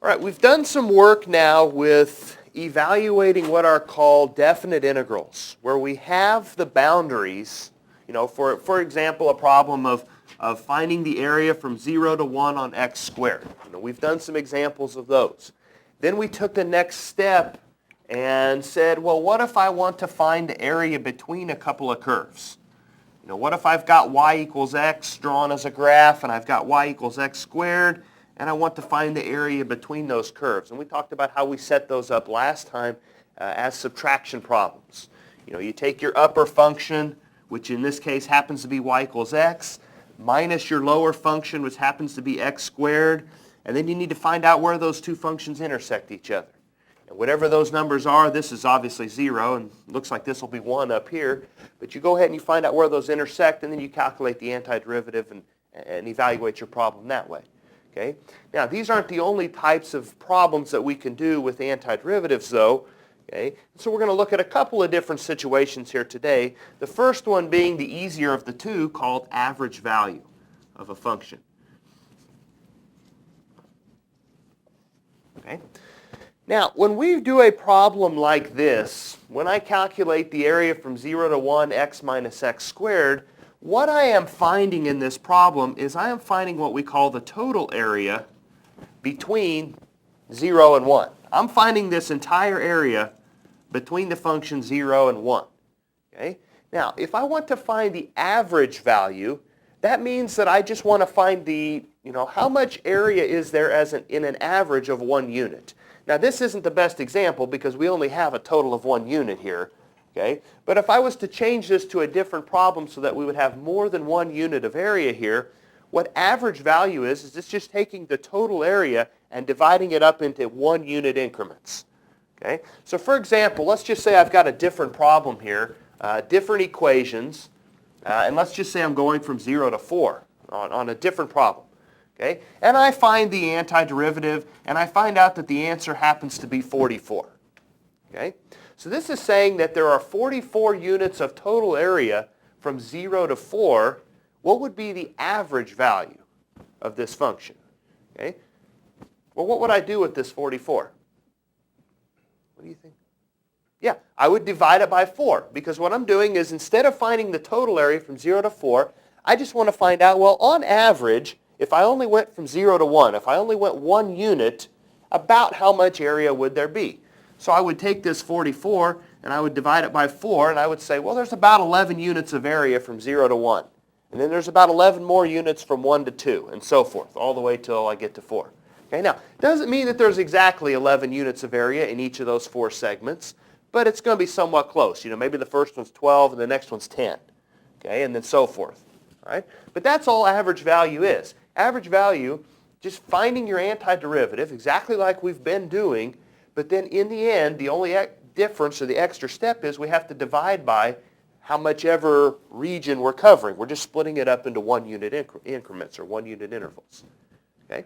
All right, we've done some work now with evaluating what are called definite integrals, where we have the boundaries, for example, a problem of finding the area from 0 to 1 on x squared. We've done some examples of those. Then we took the next step and said, well, what if I want to find the area between a couple of curves? What if I've got y equals x drawn as a graph, and I've got y equals x squared, and I want to find the area between those curves? And we talked about how we set those up last time as subtraction problems. You take your upper function, which in this case happens to be y equals x, minus your lower function, which happens to be x squared, and then you need to find out where those two functions intersect each other. And whatever those numbers are, this is obviously 0, and looks like this will be 1 up here, but you go ahead and you find out where those intersect, and then you calculate the antiderivative and evaluate your problem that way. Okay? Now, these aren't the only types of problems that we can do with antiderivatives, though. Okay? So we're going to look at a couple of different situations here today. The first one being the easier of the two, called average value of a function. Okay? Now, when we do a problem like this, when I calculate the area from 0 to 1, x minus x squared, what I am finding in this problem is I am finding what we call the total area between 0 and 1. I'm finding this entire area between the function 0 and 1. Okay? Now, if I want to find the average value, that means that I just want to find the, how much area is there in an average of 1 unit. Now, this isn't the best example because we only have a total of 1 unit here. Okay? But if I was to change this to a different problem so that we would have more than 1 unit of area here, what average value is it's just taking the total area and dividing it up into 1 unit increments. Okay? So for example, let's just say I've got a different problem here, different equations, and let's just say I'm going from 0 to 4 on a different problem. Okay? And I find the antiderivative, and I find out that the answer happens to be 44. Okay? So this is saying that there are 44 units of total area from 0 to 4. What would be the average value of this function? Okay? Well, what would I do with this 44? What do you think? Yeah, I would divide it by 4, because what I'm doing is instead of finding the total area from 0 to 4, I just want to find out, well, on average, if I only went from 0 to 1, if I only went 1 unit, about how much area would there be? So I would take this 44 and I would divide it by 4, and I would say, well, there's about 11 units of area from 0 to 1. And then there's about 11 more units from 1 to 2, and so forth, all the way till I get to 4. Okay, now, doesn't mean that there's exactly 11 units of area in each of those 4 segments, but it's going to be somewhat close. Maybe the first one's 12 and the next one's 10. Okay, and then so forth. All right? But that's all average value is. Average value, just finding your antiderivative, exactly like we've been doing, but then in the end, the only difference or the extra step is we have to divide by how much ever region we're covering. We're just splitting it up into 1 unit increments or 1 unit intervals. Okay?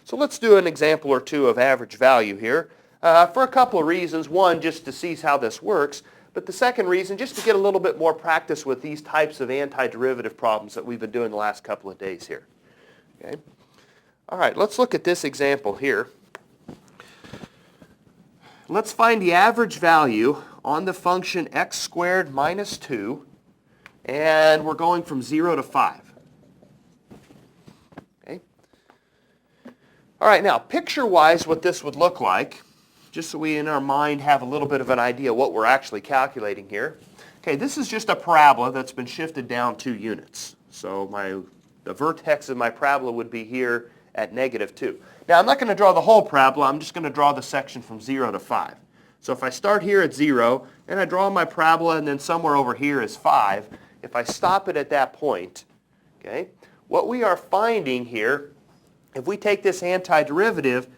So let's do an example or two of average value here for a couple of reasons. One, just to see how this works, but the second reason, just to get a little bit more practice with these types of antiderivative problems that we've been doing the last couple of days here. Okay? All right, let's look at this example here. Let's find the average value on the function x squared minus 2, and we're going from 0 to 5. Okay? All right, now picture-wise what this would look like, just so we in our mind have a little bit of an idea what we're actually calculating here. Okay, this is just a parabola that's been shifted down 2 units. So the vertex of my parabola would be here at -2. Now, I'm not going to draw the whole parabola. I'm just going to draw the section from 0 to 5. So if I start here at 0, and I draw my parabola, and then somewhere over here is 5, if I stop it at that point, okay, what we are finding here, if we take this antiderivative,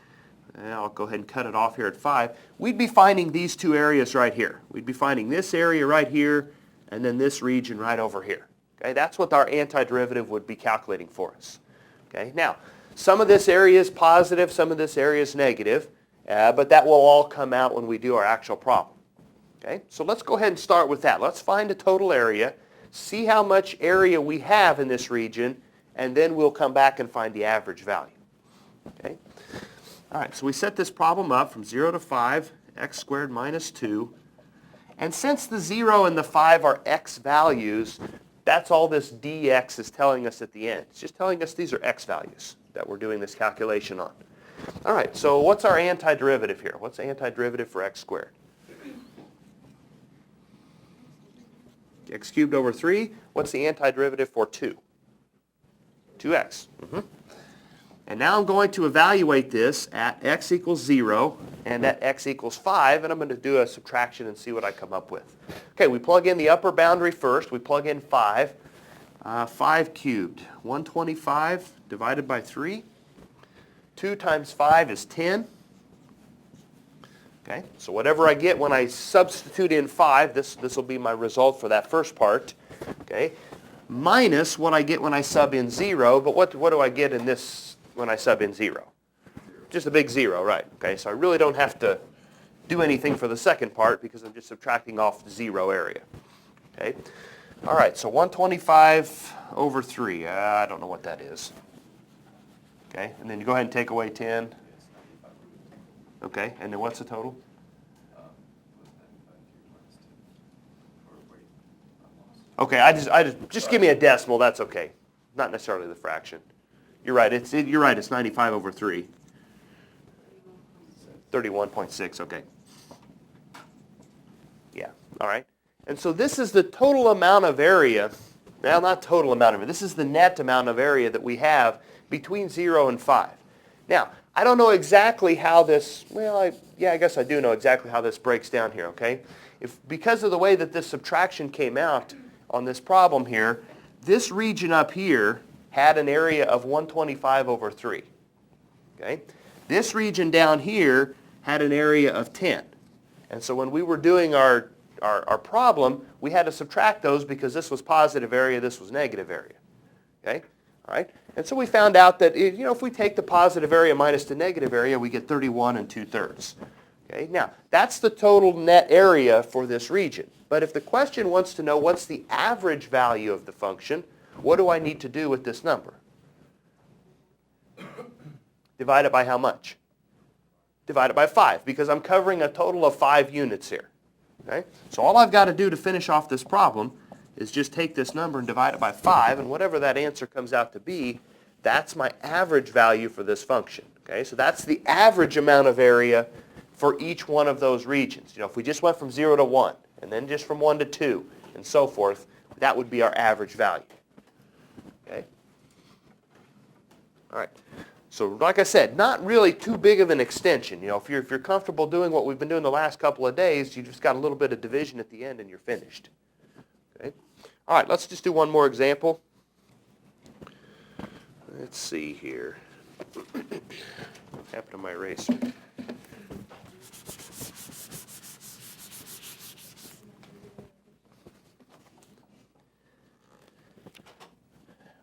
and I'll go ahead and cut it off here at 5, we'd be finding these 2 areas right here. We'd be finding this area right here, and then this region right over here. Okay, that's what our antiderivative would be calculating for us. Okay, now, some of this area is positive, some of this area is negative, but that will all come out when we do our actual problem. Okay, so let's go ahead and start with that. Let's find a total area, see how much area we have in this region, and then we'll come back and find the average value. Okay. All right, so we set this problem up from 0 to 5, x squared minus 2. And since the 0 and the 5 are x values, that's all this dx is telling us at the end. It's just telling us these are x values that we're doing this calculation on. All right, so what's our antiderivative here? What's the antiderivative for x squared? X cubed over 3. What's the antiderivative for 2? 2x. And now I'm going to evaluate this at x equals 0 and at x equals 5, and I'm going to do a subtraction and see what I come up with. Okay, we plug in the upper boundary first. We plug in 5. 5 cubed, 125 divided by 3. 2 times 5 is 10. Okay, so whatever I get when I substitute in 5, this will be my result for that first part. Okay, minus what I get when I sub in 0, but what do I get in this when I sub in 0? Just a big 0, right? Okay, so I really don't have to do anything for the second part because I'm just subtracting off the 0 area. Okay, all right, so 125 over 3, I don't know what that is. Okay, and then you go ahead and take away 10. Okay, and then what's the total? Okay, I just give me a decimal. That's okay. Not necessarily the fraction. You're right. You're right. It's 95 over 3. 31.6. Okay. Yeah. All right. And so this is the total amount of area. Well, not total amount of it. This is the net amount of area that we have between 0 and 5. Now, I don't know exactly how this, well, I guess I do know exactly how this breaks down here, okay? Because of the way that this subtraction came out on this problem here, this region up here had an area of 125 over 3, okay? This region down here had an area of 10. And so when we were doing our problem, we had to subtract those because this was positive area, this was negative area, okay? All right? And so we found out that if we take the positive area minus the negative area, we get 31 2/3. Okay? Now, that's the total net area for this region. But if the question wants to know what's the average value of the function, what do I need to do with this number? Divide it by how much? Divide it by 5, because I'm covering a total of 5 units here. Okay? So all I've got to do to finish off this problem is just take this number and divide it by 5, and whatever that answer comes out to be, that's my average value for this function. Okay, so that's the average amount of area for each one of those regions. If we just went from 0 to 1, and then just from 1 to 2, and so forth, that would be our average value. Okay? All right. So like I said, not really too big of an extension. If you're comfortable doing what we've been doing the last couple of days, you just got a little bit of division at the end and you're finished. Okay? All right, let's just do one more example. Let's see here. What happened to my eraser?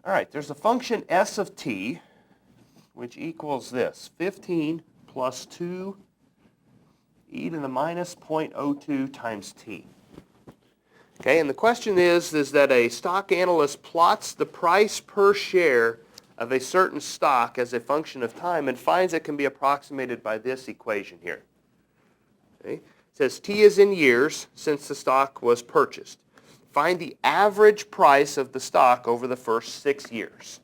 All right, there's a function s of t, which equals this, 15 plus 2 e to the minus 0.02 times t. Okay, and the question is that a stock analyst plots the price per share of a certain stock as a function of time and finds it can be approximated by this equation here. Okay? It says t is in years since the stock was purchased. Find the average price of the stock over the first 6 years.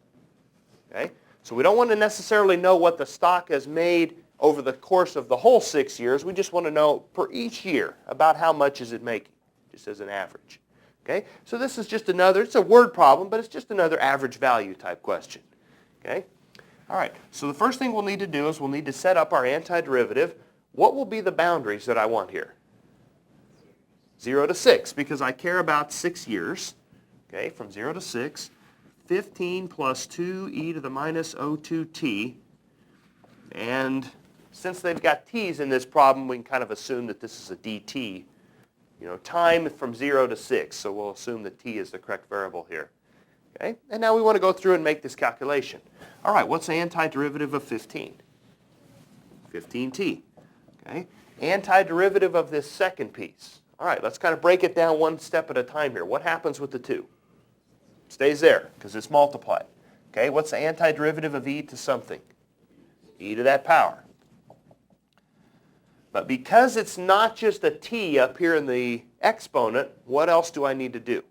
Okay? So we don't want to necessarily know what the stock has made over the course of the whole 6 years. We just want to know per each year about how much is it making, just as an average. Okay? So this is just another, it's a word problem, but it's just another average value type question. Okay? All right, so the first thing we'll need to do is we'll need to set up our antiderivative. What will be the boundaries that I want here? 0 to 6, because I care about 6 years. Okay, from 0 to 6, 15 plus 2 e to the minus 02t. And since they've got t's in this problem, we can kind of assume that this is a dt. Time from 0 to 6, so we'll assume that t is the correct variable here. Okay, and now we want to go through and make this calculation. All right, what's the antiderivative of 15? 15t. Okay, antiderivative of this second piece. All right, let's kind of break it down one step at a time here. What happens with the 2? Stays there because it's multiplied. Okay, what's the antiderivative of e to something? E to that power. But because it's not just a t up here in the exponent, what else do I need to do?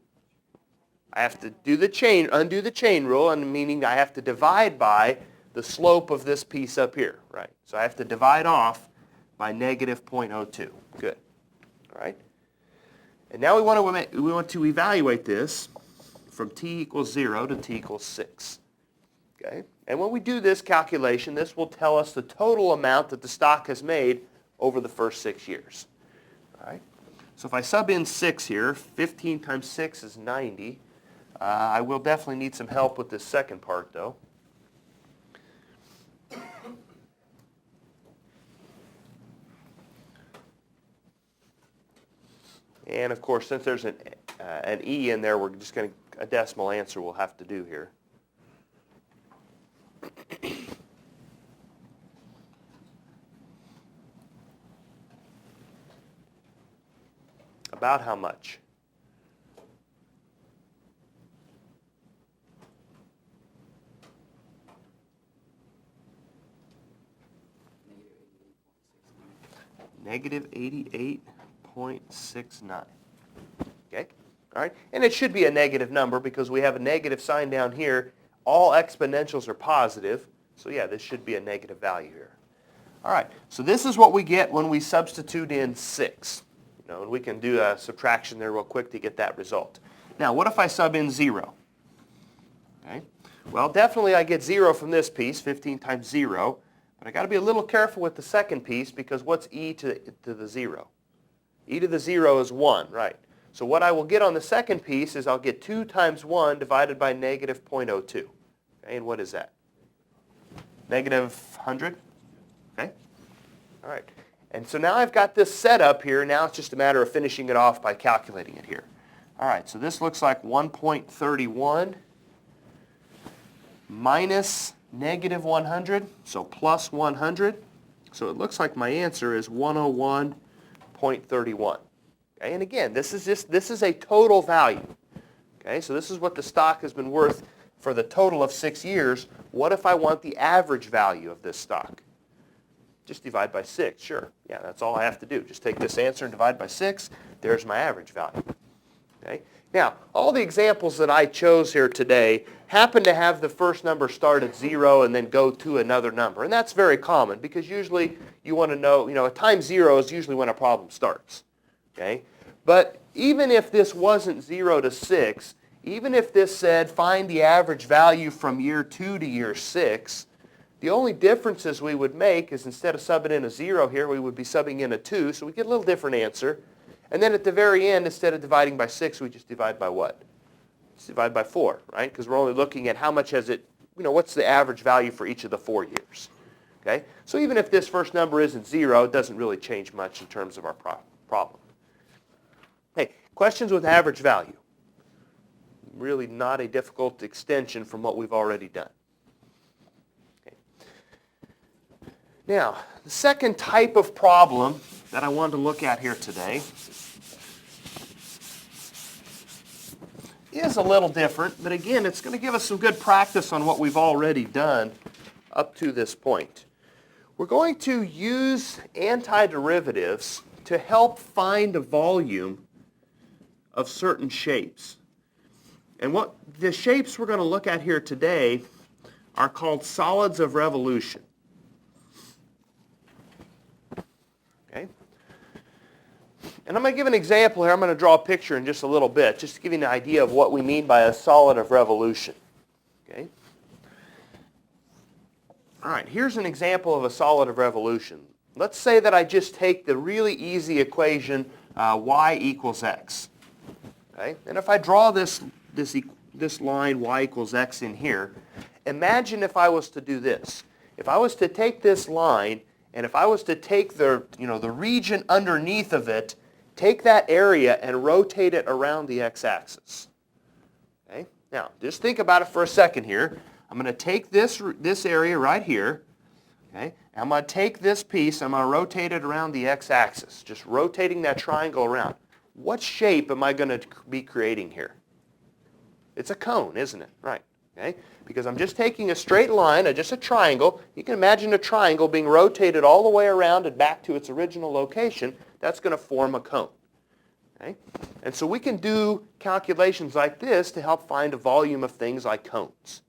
I have to do the chain, undo the chain rule, and meaning I have to divide by the slope of this piece up here, right? So I have to divide off by negative 0.02. Good. All right. And now we want to evaluate this from t equals 0 to t equals 6. Okay? And when we do this calculation, this will tell us the total amount that the stock has made over the first 6 years. All right? So if I sub in 6 here, 15 times 6 is 90. I will definitely need some help with this second part, though. And of course, since there's an E in there, we're just going to, a decimal answer we'll have to do here. About how much? Negative 88.69. Okay? All right? And it should be a negative number because we have a negative sign down here. All exponentials are positive. So yeah, this should be a negative value here. All right. So this is what we get when we substitute in 6. You know, and we can do a subtraction there real quick to get that result. Now, what if I sub in 0? Okay? Well, definitely I get 0 from this piece, 15 times 0. But I got to be a little careful with the second piece because what's e to the 0? E to the 0 is 1, right? So what I will get on the second piece is I'll get 2 times 1 divided by negative 0.02. Okay, and what is that? Negative 100? Okay? All right. And so now I've got this set up here. Now it's just a matter of finishing it off by calculating it here. All right, so this looks like 1.31 minus negative 100, so plus 100. So it looks like my answer is 101.31. Okay, and again, this is a total value. Okay, so this is what the stock has been worth for the total of 6 years. What if I want the average value of this stock? Just divide by 6, sure. Yeah, that's all I have to do. Just take this answer and divide by 6. There's my average value. Okay? Now, all the examples that I chose here today happen to have the first number start at 0 and then go to another number. And that's very common because usually you want to know, a times 0 is usually when a problem starts. Okay? But even if this wasn't 0 to 6, even if this said find the average value from year 2 to year 6, the only differences we would make is instead of subbing in a 0 here, we would be subbing in a 2, so we get a little different answer. And then at the very end, instead of dividing by 6, we just divide by what? Just divide by 4, right? Because we're only looking at how much has it, what's the average value for each of the 4 years. Okay? So even if this first number isn't 0, it doesn't really change much in terms of our problem. Hey, questions with average value. Really not a difficult extension from what we've already done. Okay. Now, the second type of problem that I wanted to look at here today is a little different, but again, it's going to give us some good practice on what we've already done up to this point. We're going to use antiderivatives to help find a volume of certain shapes. And what the shapes we're going to look at here today are called solids of revolution. Okay? And I'm going to give an example here. I'm going to draw a picture in just a little bit, just to give you an idea of what we mean by a solid of revolution. Okay? All right, here's an example of a solid of revolution. Let's say that I just take the really easy equation y equals x. Okay? And if I draw this line y equals x in here, imagine if I was to do this. If I was to take this line, and if I was to take the region underneath of it, take that area and rotate it around the x-axis. Okay? Now, just think about it for a second here. I'm going to take this area right here. Okay? And I'm going to take this piece, I'm going to rotate it around the x-axis, just rotating that triangle around. What shape am I going to be creating here? It's a cone, isn't it? Right. Okay? Because I'm just taking a straight line, just a triangle. You can imagine a triangle being rotated all the way around and back to its original location. That's going to form a cone. Okay? And so we can do calculations like this to help find a volume of things like cones.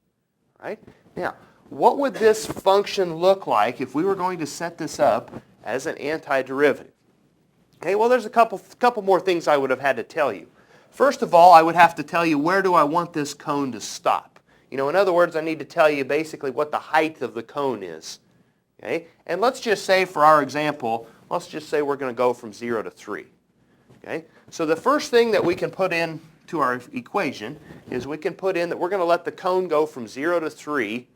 Right? Now, what would this function look like if we were going to set this up as an antiderivative? Okay, well, there's a couple more things I would have had to tell you. First of all, I would have to tell you where do I want this cone to stop. In other words, I need to tell you basically what the height of the cone is. Okay? And let's just say for our example, let's just say we're going to go from 0 to 3. Okay? So the first thing that we can put in to our equation is we can put in that we're going to let the cone go from 0 to 3,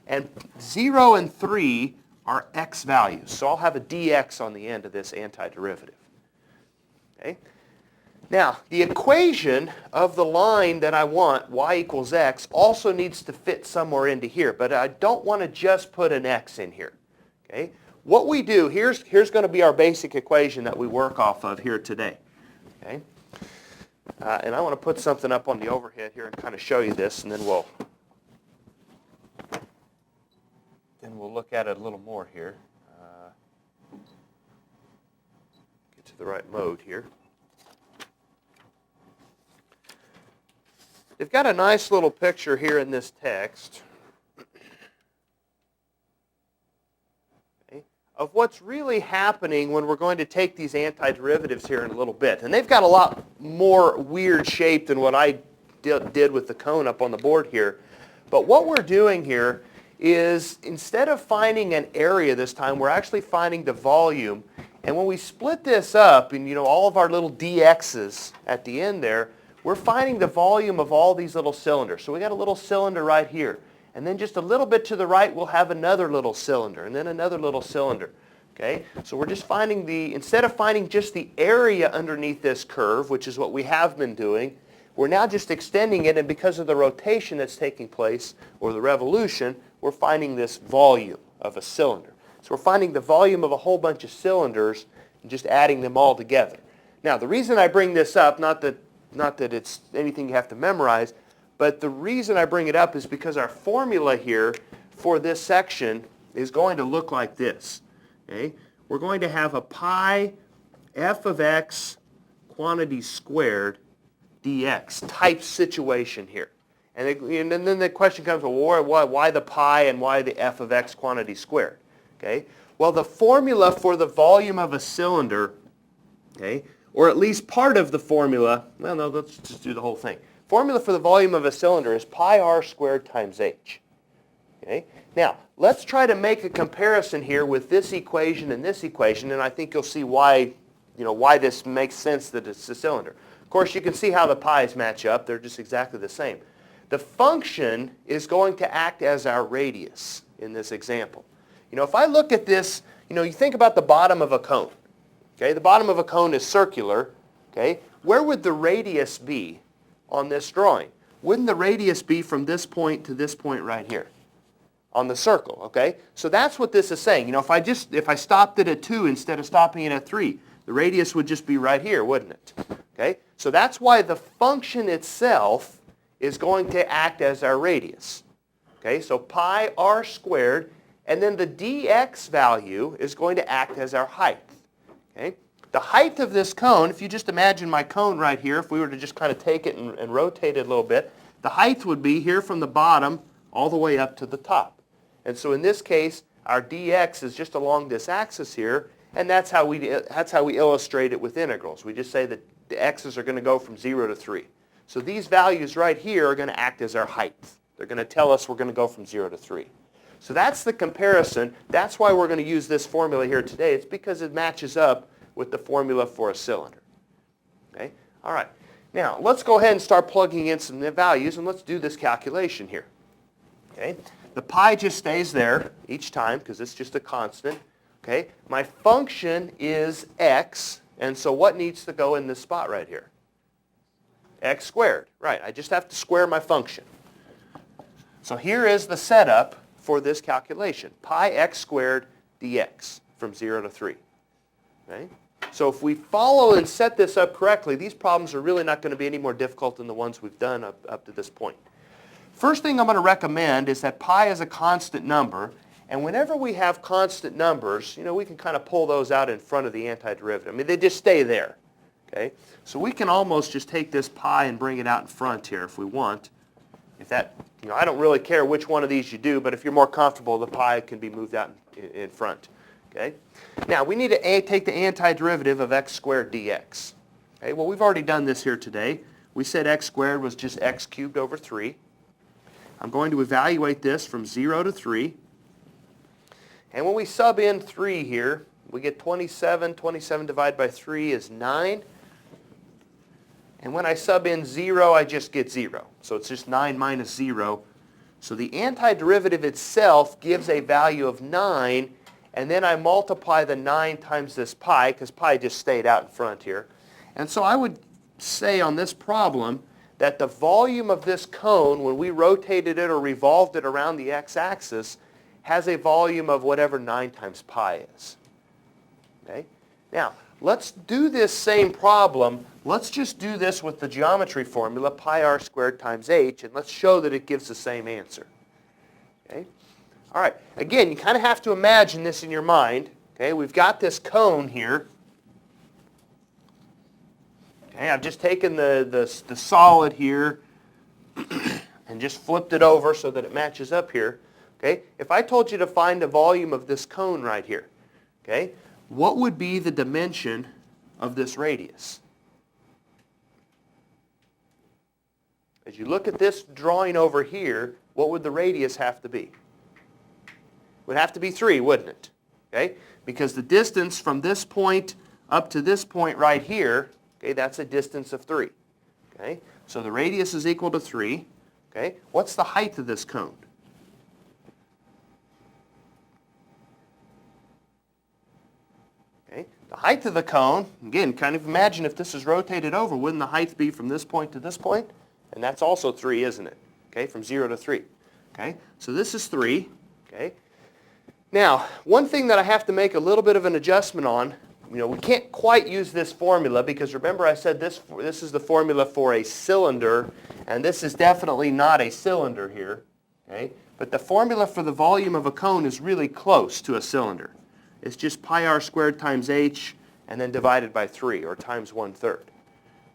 and 0 and 3 are x values. So I'll have a dx on the end of this antiderivative. Okay? Now, the equation of the line that I want, y equals x, also needs to fit somewhere into here, but I don't want to just put an x in here. Okay? What we do, here's going to be our basic equation that we work off of here today. Okay? And I want to put something up on the overhead here and kind of show you this, and then we'll look at it a little more here. Get to the right mode here. They've got a nice little picture here in this text of what's really happening when we're going to take these antiderivatives here in a little bit. And they've got a lot more weird shape than what I did with the cone up on the board here. But what we're doing here is instead of finding an area this time, we're actually finding the volume. And when we split this up, and all of our little dx's at the end there, we're finding the volume of all these little cylinders. So we got a little cylinder right here. And then just a little bit to the right, we'll have another little cylinder, and then another little cylinder. Okay? So we're just finding instead of finding just the area underneath this curve, which is what we have been doing, we're now just extending it, and because of the rotation that's taking place, or the revolution, we're finding this volume of a cylinder. So we're finding the volume of a whole bunch of cylinders and just adding them all together. Now, the reason I bring this up, not that it's anything you have to memorize, but the reason I bring it up is because our formula here for this section is going to look like this. Okay? We're going to have a pi f of x quantity squared dx type situation here. And then the question comes, well, why the pi and why the f of x quantity squared? Okay? Well, the formula for the volume of a cylinder, okay, or at least part of the formula, well, no, let's just do the whole thing. Formula for the volume of a cylinder is pi r squared times h. Okay? Now, let's try to make a comparison here with this equation and this equation, and I think you'll see why this makes sense that it's a cylinder. Of course, you can see how the pi's match up. They're just exactly the same. The function is going to act as our radius in this example. If I look at this, you think about the bottom of a cone. Okay? The bottom of a cone is circular. Okay? Where would the radius be on this drawing? Wouldn't the radius be from this point to this point right here on the circle? Okay? So that's what this is saying. If I stopped it at 2 instead of stopping it at 3, the radius would just be right here, wouldn't it? Okay? So that's why the function itself is going to act as our radius. Okay? So pi r squared, and then the dx value is going to act as our height. Okay? The height of this cone, if you just imagine my cone right here, if we were to just kind of take it and rotate it a little bit, the height would be here from the bottom all the way up to the top. And so in this case, our dx is just along this axis here, and that's how we illustrate it with integrals. We just say that the x's are going to go from 0 to 3. So these values right here are going to act as our height. They're going to tell us we're going to go from 0 to 3. So that's the comparison. That's why we're going to use this formula here today. It's because it matches up with the formula for a cylinder. Okay? All right. Now, let's go ahead and start plugging in some values, and let's do this calculation here. Okay? The pi just stays there each time because it's just a constant. Okay? My function is x, and so what needs to go in this spot right here? X squared. Right. I just have to square my function. So here is the setup for this calculation. Pi x squared dx from 0 to 3. Okay? So if we follow and set this up correctly, these problems are really not going to be any more difficult than the ones we've done up to this point. first thing I'm going to recommend is that pi is a constant number. And whenever we have constant numbers, we can kind of pull those out in front of the antiderivative. I mean, they just stay there. Okay? So we can almost just take this pi and bring it out in front here if we want. If that, I don't really care which one of these you do, but if you're more comfortable, the pi can be moved out in front. Okay? Now, we need to take the antiderivative of x squared dx. Okay? Well, we've already done this here today. We said x squared was just x cubed over 3. I'm going to evaluate this from 0 to 3. And when we sub in 3 here, we get 27. 27 divided by 3 is 9. And when I sub in 0, I just get 0. So it's just 9 minus 0. So the antiderivative itself gives a value of 9. And then I multiply the 9 times this pi, because pi just stayed out in front here. And so I would say on this problem that the volume of this cone, when we rotated it or revolved it around the x-axis, has a volume of whatever 9 times pi is. Okay? Now, let's do this same problem. Let's just do this with the geometry formula, pi r squared times h, and let's show that it gives the same answer. Okay? All right. Again, you kind of have to imagine this in your mind. Okay? We've got this cone here. Okay? I've just taken the solid here and just flipped it over so that it matches up here. Okay? If I told you to find the volume of this cone right here, okay, what would be the dimension of this radius? As you look at this drawing over here, what would the radius have to be? It would have to be 3, wouldn't it? Okay? Because the distance from this point up to this point right here, okay, that's a distance of 3. Okay? So the radius is equal to 3. Okay? What's the height of this cone? Okay? The height of the cone, again, kind of imagine if this is rotated over, wouldn't the height be from this point to this point? And that's also 3, isn't it? Okay, from 0 to 3. Okay, so this is 3. Okay. Now, one thing that I have to make a little bit of an adjustment on, we can't quite use this formula because remember I said this is the formula for a cylinder, and this is definitely not a cylinder here. Okay, but the formula for the volume of a cone is really close to a cylinder. It's just pi r squared times h and then divided by 3, or times 1/3.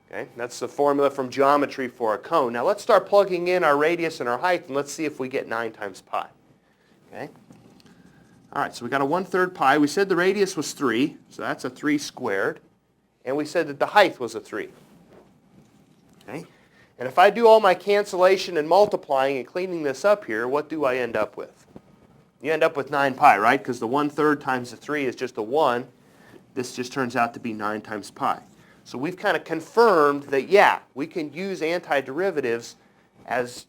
Okay? That's the formula from geometry for a cone. Now let's start plugging in our radius and our height, and let's see if we get 9 times pi. Okay? All right, so we got a 1/3 pi. We said the radius was 3, so that's a 3 squared. And we said that the height was a 3. Okay? And if I do all my cancellation and multiplying and cleaning this up here, what do I end up with? You end up with 9 pi, right? Because the 1/3 times the 3 is just a 1. This just turns out to be 9 times pi. So we've kind of confirmed that, yeah, we can use antiderivatives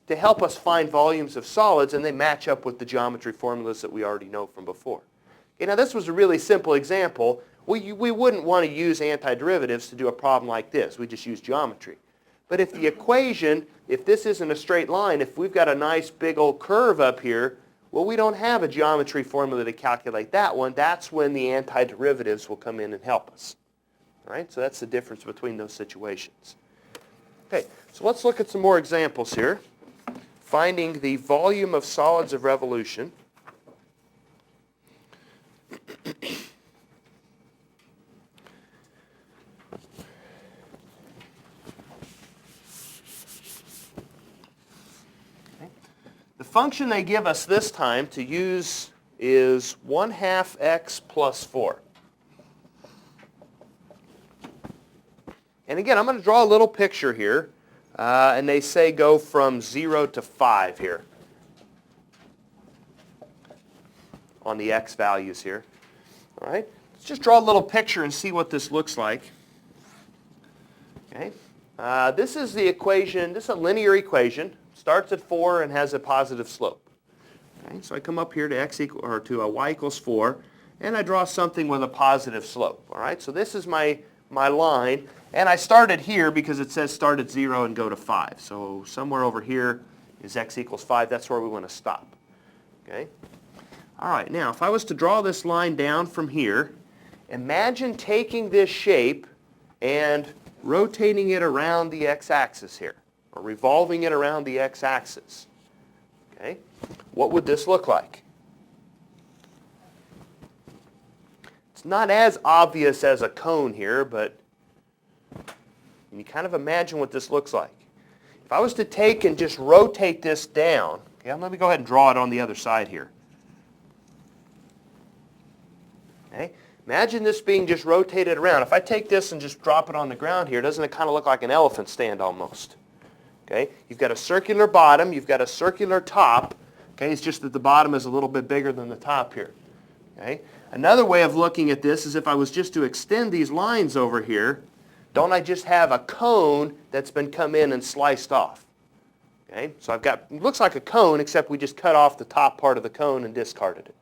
to help us find volumes of solids, and they match up with the geometry formulas that we already know from before. Okay, now this was a really simple example. We wouldn't want to use antiderivatives to do a problem like this. We just use geometry. But if the equation, if this isn't a straight line, if we've got a nice big old curve up here, well, we don't have a geometry formula to calculate that one. That's when the antiderivatives will come in and help us. All right, so that's the difference between those situations. Okay, so let's look at some more examples here. Finding the volume of solids of revolution. The function they give us this time to use is 1/2 x plus 4. And again, I'm going to draw a little picture here, and they say go from 0 to 5 here on the x values here. All right, let's just draw a little picture and see what this looks like. Okay, this is the equation. This is a linear equation. Starts at 4 and has a positive slope. Okay, so I come up here to y equals 4, and I draw something with a positive slope. All right, so this is my line. And I started here because it says start at 0 and go to 5. So somewhere over here is x equals 5. That's where we want to stop. Okay? All right, now if I was to draw this line down from here, imagine taking this shape and rotating it around the x-axis here, or revolving it around the x-axis. Okay? What would this look like? It's not as obvious as a cone here, but you kind of imagine what this looks like. If I was to take and just rotate this down, okay, let me go ahead and draw it on the other side here. Okay? Imagine this being just rotated around. If I take this and just drop it on the ground here, doesn't it kind of look like an elephant stand almost? Okay? You've got a circular bottom, you've got a circular top. Okay? It's just that the bottom is a little bit bigger than the top here. Okay? Another way of looking at this is if I was just to extend these lines over here, don't I just have a cone that's been come in and sliced off? Okay? So I've got, it looks like a cone, except we just cut off the top part of the cone and discarded it.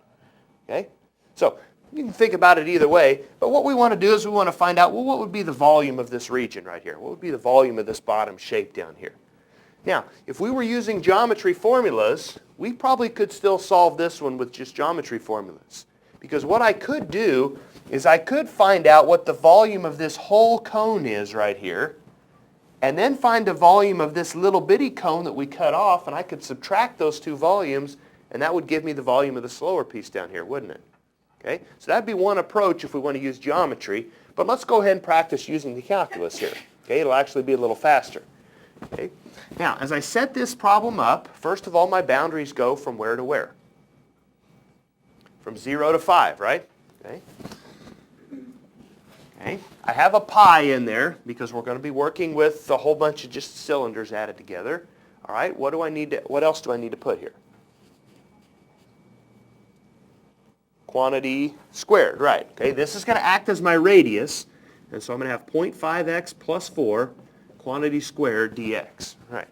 Okay? So you can think about it either way, but what we want to do is we want to find out, well, what would be the volume of this region right here? What would be the volume of this bottom shape down here? Now, if we were using geometry formulas, we probably could still solve this one with just geometry formulas. Because what I could do is I could find out what the volume of this whole cone is right here, and then find the volume of this little bitty cone that we cut off, and I could subtract those two volumes, and that would give me the volume of the slower piece down here, wouldn't it? Okay? So that'd be one approach if we want to use geometry, but let's go ahead and practice using the calculus here. Okay? It'll actually be a little faster. Okay? Now, as I set this problem up, first of all, my boundaries go from where to where? From 0 to 5, right? Okay. Okay. I have a pi in there because we're going to be working with a whole bunch of just cylinders added together. All right. What else do I need to put here? Quantity squared, right? Okay. This is going to act as my radius, and so I'm going to have 0.5x plus 4 quantity squared dx. All right.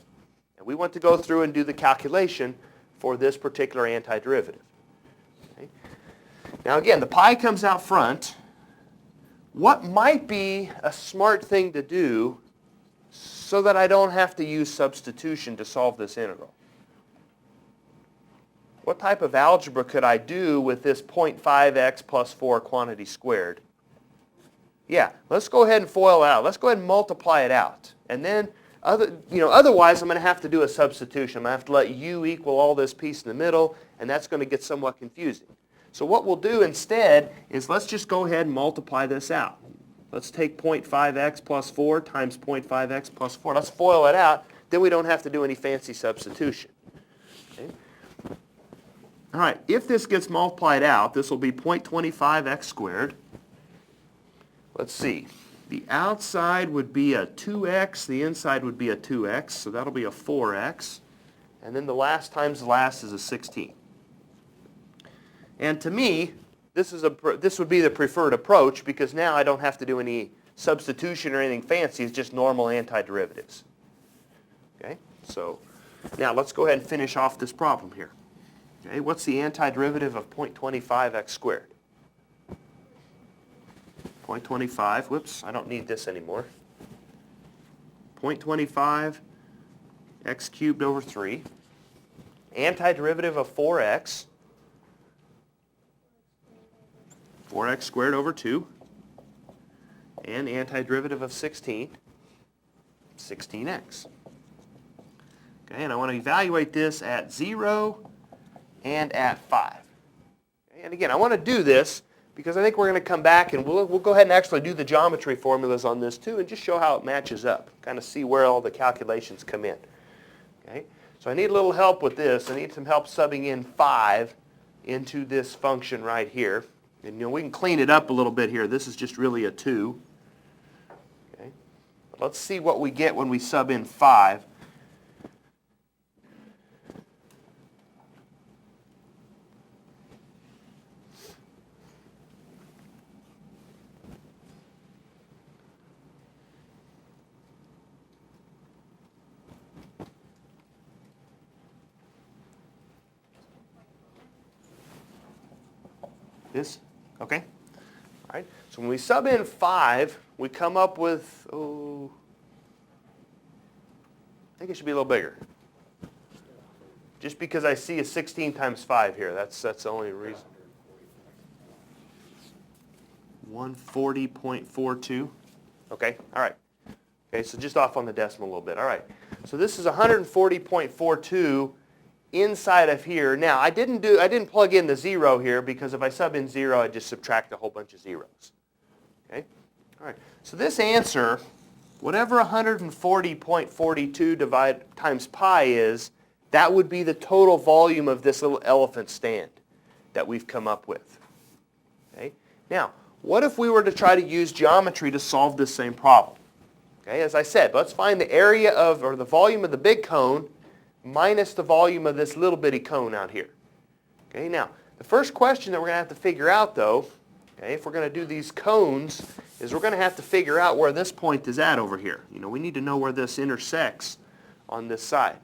And we want to go through and do the calculation for this particular antiderivative. Now again, the pi comes out front. What might be a smart thing to do so that I don't have to use substitution to solve this integral? What type of algebra could I do with this 0.5x plus 4 quantity squared? Yeah, let's go ahead and FOIL it out. Let's go ahead and multiply it out. And then, otherwise I'm going to have to do a substitution. I'm going to have to let u equal all this piece in the middle, and that's going to get somewhat confusing. So what we'll do instead is let's just go ahead and multiply this out. Let's take 0.5x plus 4 times 0.5x plus 4. Let's FOIL it out. Then we don't have to do any fancy substitution. Okay. All right, if this gets multiplied out, this will be 0.25x squared. Let's see. The outside would be a 2x. The inside would be a 2x. So that'll be a 4x. And then the last times the last is a 16. And to me, this would be the preferred approach because now I don't have to do any substitution or anything fancy. It's just normal antiderivatives. Okay? So now let's go ahead and finish off this problem here. Okay? What's the antiderivative of 0.25x squared? 0.25, whoops, I don't need this anymore. 0.25 x cubed over 3. Antiderivative of 4x. 4x squared over 2, and antiderivative of 16, 16x. Okay, and I want to evaluate this at 0 and at 5. Okay, and again, I want to do this because I think we're going to come back and we'll go ahead and actually do the geometry formulas on this too and just show how it matches up, kind of see where all the calculations come in. Okay, so I need a little help with this. I need some help subbing in 5 into this function right here. And we can clean it up a little bit here. This is just really a 2. Okay. But let's see what we get when we sub in 5. This? Okay. All right. So when we sub in 5, we come up with, I think it should be a little bigger. Just because I see a 16 times 5 here. That's the only reason. 140.42. Okay. All right. Okay, so just off on the decimal a little bit. All right. So this is 140.42 inside of here. Now, I didn't plug in the 0 here because if I sub in 0, I just subtract a whole bunch of zeros. Okay? All right. So this answer, whatever 140.42 times pi is, that would be the total volume of this little elephant stand that we've come up with. Okay? Now, what if we were to try to use geometry to solve this same problem? Okay, as I said, let's find the area of, or the volume of the big cone minus the volume of this little bitty cone out here. Okay, now, the first question that we're going to have to figure out, though, okay, if we're going to do these cones, is we're going to have to figure out where this point is at over here. You know, we need to know where this intersects on this side.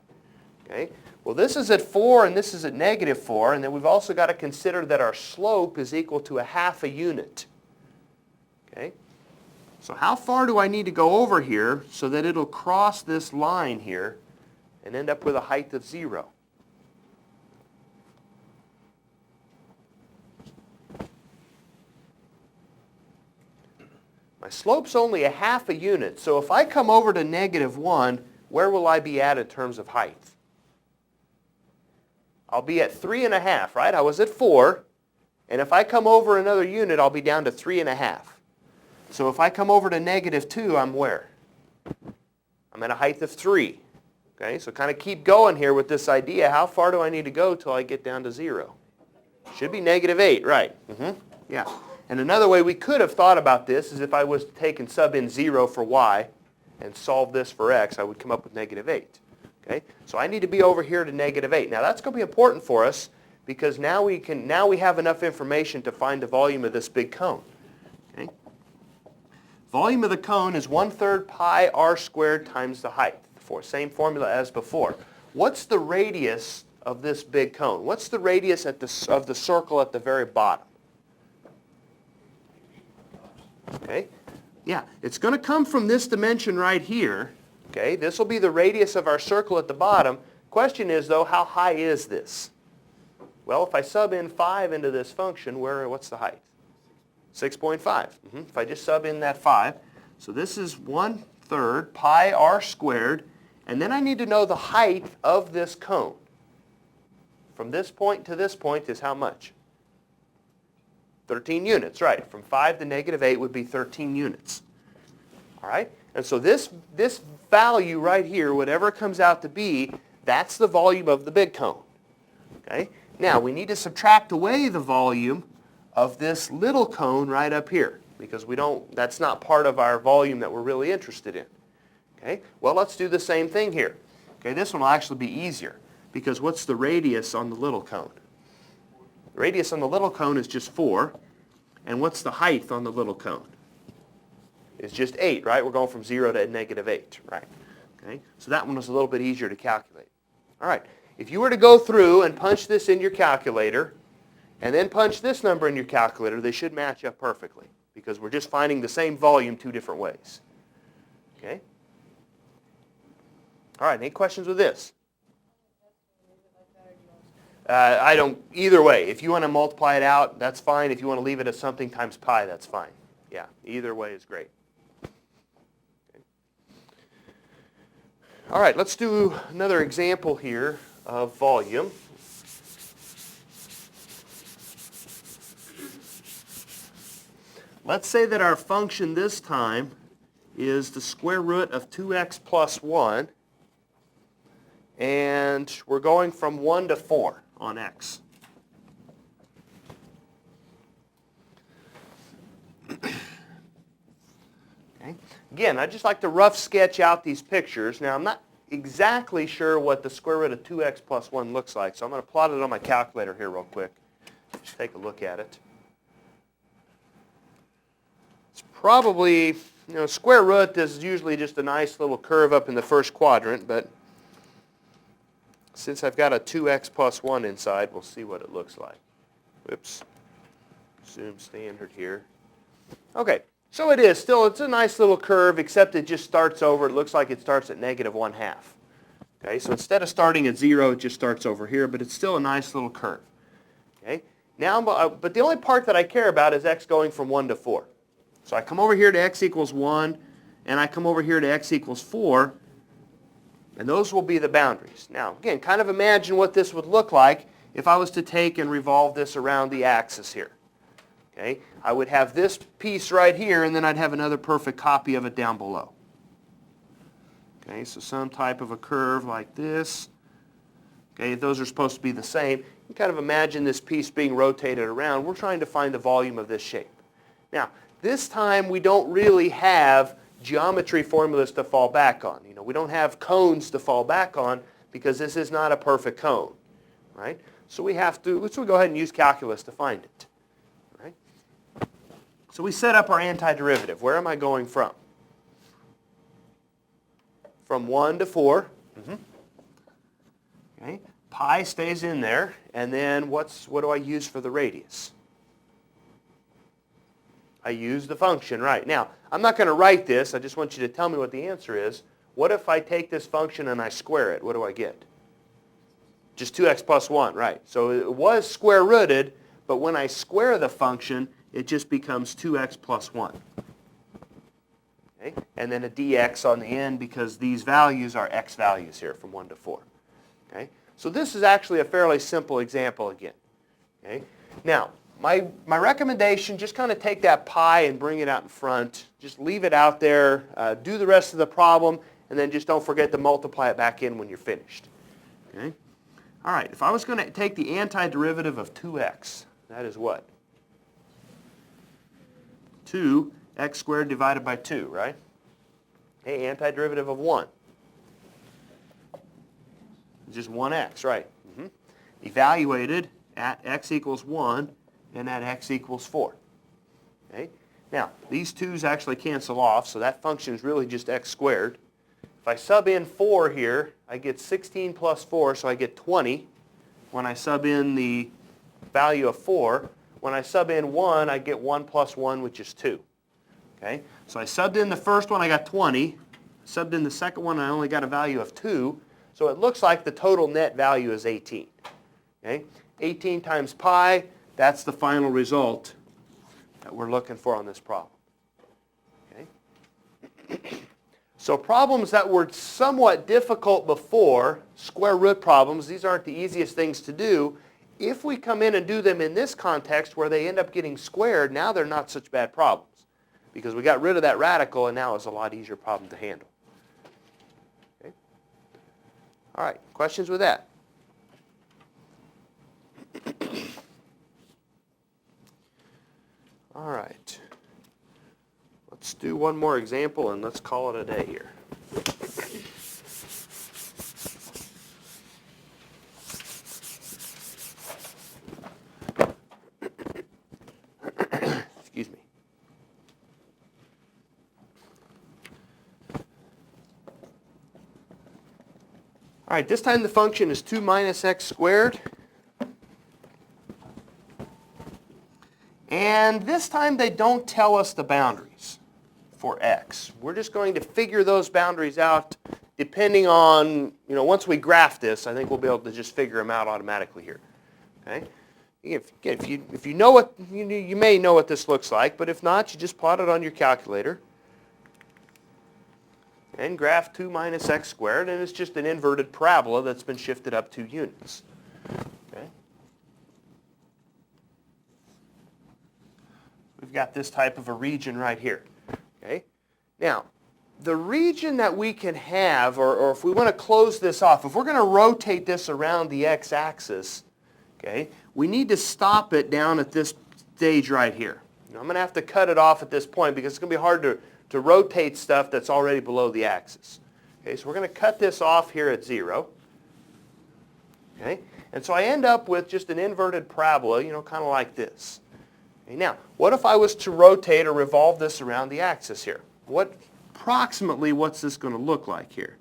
Okay, well, this is at 4 and this is at -4, and then we've also got to consider that our slope is equal to 1/2 a unit. Okay. So how far do I need to go over here so that it'll cross this line here and end up with a height of 0? My slope's only 1/2 a unit, so if I come over to -1, where will I be at in terms of height? I'll be at 3.5, right? I was at 4, and if I come over another unit, I'll be down to 3.5. So if I come over to -2, I'm where? I'm at a height of 3. Okay, so kind of keep going here with this idea. How far do I need to go till I get down to 0? Should be -8, right? Yeah. And another way we could have thought about this is if I was to take and sub in 0 for y and solve this for x, I would come up with -8. Okay, so I need to be over here to -8. Now that's going to be important for us because now we have enough information to find the volume of this big cone. Okay. Volume of the cone is 1/3 pi r squared times the height. Same formula as before. What's the radius of this big cone? What's the radius of the circle at the very bottom? Okay. Yeah, it's going to come from this dimension right here. Okay, this will be the radius of our circle at the bottom. Question is, though, how high is this? Well, if I sub in 5 into this function, what's the height? 6.5. If I just sub in that 5. So this is 1/3 pi r squared. And then I need to know the height of this cone. From this point to this point is how much? 13 units, right. From 5 to -8 would be 13 units. All right? And so this value right here, whatever it comes out to be, that's the volume of the big cone. Okay? Now, we need to subtract away the volume of this little cone right up here because that's not part of our volume that we're really interested in. Okay? Well, let's do the same thing here. Okay, this one will actually be easier because what's the radius on the little cone? The radius on the little cone is just 4. And what's the height on the little cone? It's just 8, right? We're going from 0 to -8, right? Okay, so that one was a little bit easier to calculate. All right, if you were to go through and punch this in your calculator and then punch this number in your calculator, they should match up perfectly because we're just finding the same volume 2 different ways. Okay? All right, any questions with this? I don't, either way. If you want to multiply it out, that's fine. If you want to leave it as something times pi, that's fine. Yeah, either way is great. Okay. All right, let's do another example here of volume. Let's say that our function this time is the square root of 2x plus 1. And we're going from 1 to 4 on x. Okay. Again, I just like to rough sketch out these pictures. Now, I'm not exactly sure what the square root of 2x plus 1 looks like, so I'm going to plot it on my calculator here real quick. Just take a look at it. It's probably, square root is usually just a nice little curve up in the first quadrant, but since I've got a 2x plus 1 inside, we'll see what it looks like. Oops. Zoom standard here. Okay, so it's a nice little curve, except it just starts over. It looks like it starts at -1/2. Okay, so instead of starting at 0, it just starts over here, but it's still a nice little curve. Okay, now, but the only part that I care about is x going from 1 to 4. So I come over here to x equals 1, and I come over here to x equals 4. And those will be the boundaries. Now, again, kind of imagine what this would look like if I was to take and revolve this around the axis here. Okay? I would have this piece right here, and then I'd have another perfect copy of it down below. Okay, so some type of a curve like this. Okay, those are supposed to be the same. You can kind of imagine this piece being rotated around. We're trying to find the volume of this shape. Now, this time we don't really have geometry formulas to fall back on. You know, we don't have cones to fall back on because this is not a perfect cone, right? So we have to, let's go ahead and use calculus to find it, right? So we set up our antiderivative. Where am I going from? From 1 to 4. Okay. Pi stays in there, and then what do I use for the radius? I use the function, right. Now, I'm not going to write this. I just want you to tell me what the answer is. What if I take this function and I square it? What do I get? Just 2x plus 1, right. So it was square rooted, but when I square the function, it just becomes 2x plus 1. Okay. And then a dx on the end because these values are x values here from 1 to 4. Okay. So this is actually a fairly simple example again. Okay. Now, my recommendation, just kind of take that pi and bring it out in front. Just leave it out there. Do the rest of the problem, and then just don't forget to multiply it back in when you're finished. Okay. All right. If I was going to take the antiderivative of 2x, that is what? 2x squared divided by 2, right? Hey, antiderivative of 1. Just 1x, right. Evaluated at x equals 1 and at x equals 4. Okay? Now, these 2's actually cancel off, so that function is really just x squared. If I sub in 4 here, I get 16 plus 4, so I get 20. When I sub in the value of 4, when I sub in 1, I get 1 plus 1, which is 2. Okay? So I subbed in the first one, I got 20. Subbed in the second one, I only got a value of 2. So it looks like the total net value is 18. Okay? 18 times pi, that's the final result that we're looking for on this problem. Okay? So problems that were somewhat difficult before, square root problems, these aren't the easiest things to do. If we come in and do them in this context where they end up getting squared, now they're not such bad problems because we got rid of that radical and now it's a lot easier problem to handle. Okay? All right, questions with that? All right. Let's do one more example and let's call it a day here. Excuse me. All right, this time the function is 2 minus x squared. And this time they don't tell us the boundaries for x. We're just going to figure those boundaries out depending on, once we graph this, I think we'll be able to just figure them out automatically here. Okay? If you know what, you may know what this looks like, but if not, you just plot it on your calculator and graph 2 minus x squared, and it's just an inverted parabola that's been shifted up 2 units. Okay? We've got this type of a region right here. Okay? Now, the region that we can have, or if we want to close this off, if we're going to rotate this around the x-axis, okay, we need to stop it down at this stage right here. Now, I'm going to have to cut it off at this point because it's going to be hard to rotate stuff that's already below the axis. Okay, so we're going to cut this off here at 0. Okay, and so I end up with just an inverted parabola, kind of like this. Okay, now, what if I was to rotate or revolve this around the axis here? Approximately, what's this going to look like here?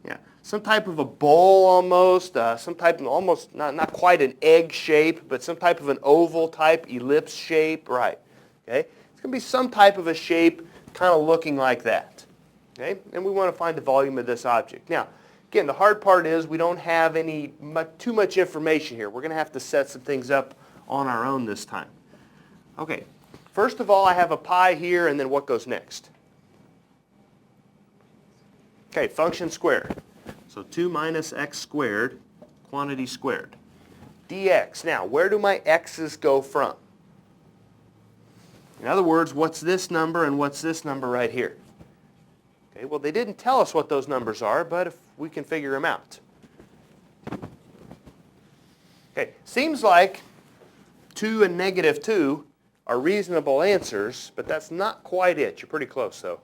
Yeah, some type of a bowl almost, some type of almost, not quite an egg shape, but some type of an oval type, ellipse shape, right. Okay, it's going to be some type of a shape kind of looking like that. Okay, and we want to find the volume of this object. Now, again, the hard part is we don't have too much information here. We're going to have to set some things up on our own this time. Okay, first of all, I have a pi here, and then what goes next? Okay, function squared. So 2 minus x squared, quantity squared. dx. Now, where do my x's go from? In other words, what's this number and what's this number right here? Okay, well, they didn't tell us what those numbers are, but if we can figure them out. Okay, seems like 2 and negative 2 are reasonable answers, but that's not quite it. You're pretty close, though.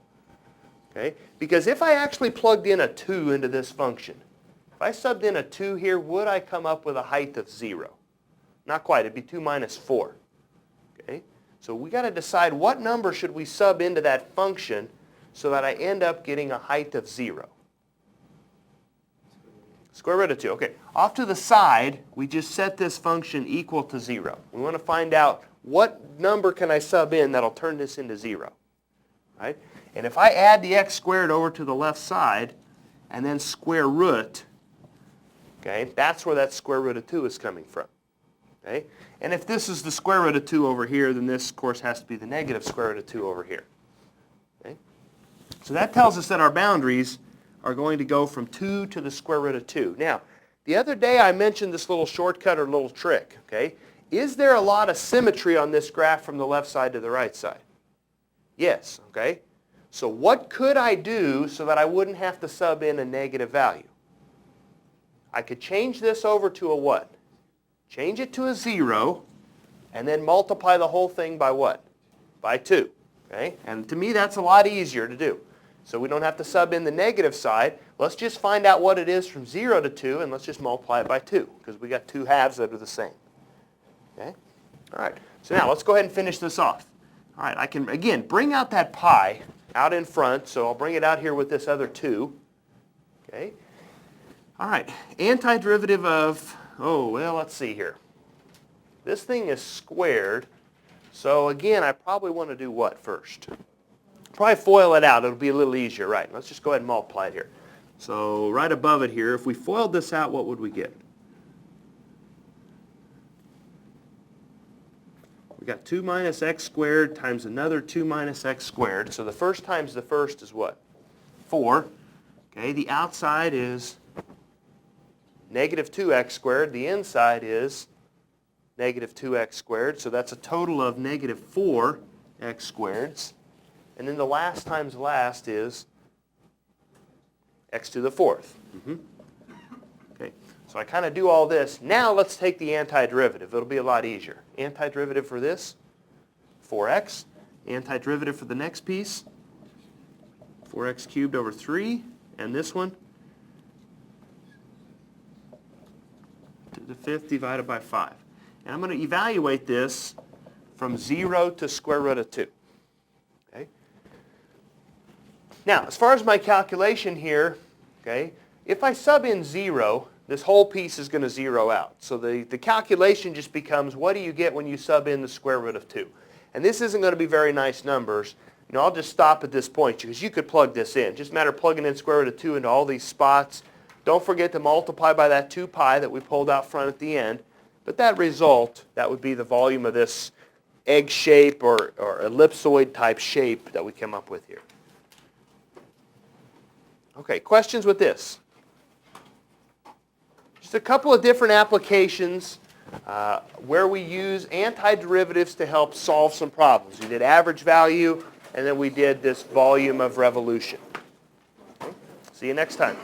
Okay, because if I actually plugged in a 2 into this function, if I subbed in a 2 here, would I come up with a height of 0? Not quite. It'd be 2 minus 4. Okay, so we got to decide what number should we sub into that function so that I end up getting a height of 0. Square root of 2. Okay, off to the side, we just set this function equal to 0. We want to find out what number can I sub in that'll turn this into 0. Right? And if I add the x squared over to the left side and then square root, okay, that's where that square root of 2 is coming from. Okay? And if this is the square root of 2 over here, then this, of course, has to be the negative square root of 2 over here. Okay? So that tells us that our boundaries are going to go from 2 to the square root of 2. Now, the other day I mentioned this little shortcut or little trick. Okay? Is there a lot of symmetry on this graph from the left side to the right side? Yes. Okay? So what could I do so that I wouldn't have to sub in a negative value? I could change this over to a what? Change it to a 0, and then multiply the whole thing by what? By 2. Okay? And to me, that's a lot easier to do. So we don't have to sub in the negative side. Let's just find out what it is from 0 to 2, and let's just multiply it by 2, because we got 2 halves that are the same. Okay? All right. So now let's go ahead and finish this off. All right. I can, again, bring out that pi out in front. So I'll bring it out here with this other 2. Okay? All right. Antiderivative of, oh, well, let's see here. This thing is squared. So again, I probably want to do what first? Probably FOIL it out. It'll be a little easier, right? Let's just go ahead and multiply it here. So right above it here, if we FOILed this out, what would we get? We got 2 minus x squared times another 2 minus x squared. So the first times the first is what? 4. Okay, the outside is negative 2x squared. The inside is negative 2x squared. So that's a total of negative 4x squareds. And then the last times last is x to the 4th. Okay, so I kind of do all this. Now let's take the antiderivative. It'll be a lot easier. Antiderivative for this, 4x. Antiderivative for the next piece, 4x cubed over 3. And this one, to the 5th divided by 5. And I'm going to evaluate this from 0 to square root of 2. Okay? Now, as far as my calculation here, okay, if I sub in 0, this whole piece is going to 0 out. So the calculation just becomes, what do you get when you sub in the square root of 2? And this isn't going to be very nice numbers. You know, I'll just stop at this point because you could plug this in. Just a matter of plugging in square root of 2 into all these spots. Don't forget to multiply by that 2 pi that we pulled out front at the end. But that result, that would be the volume of this egg shape or ellipsoid type shape that we came up with here. Okay, questions with this? Just a couple of different applications where we use antiderivatives to help solve some problems. We did average value, and then we did this volume of revolution. Okay. See you next time.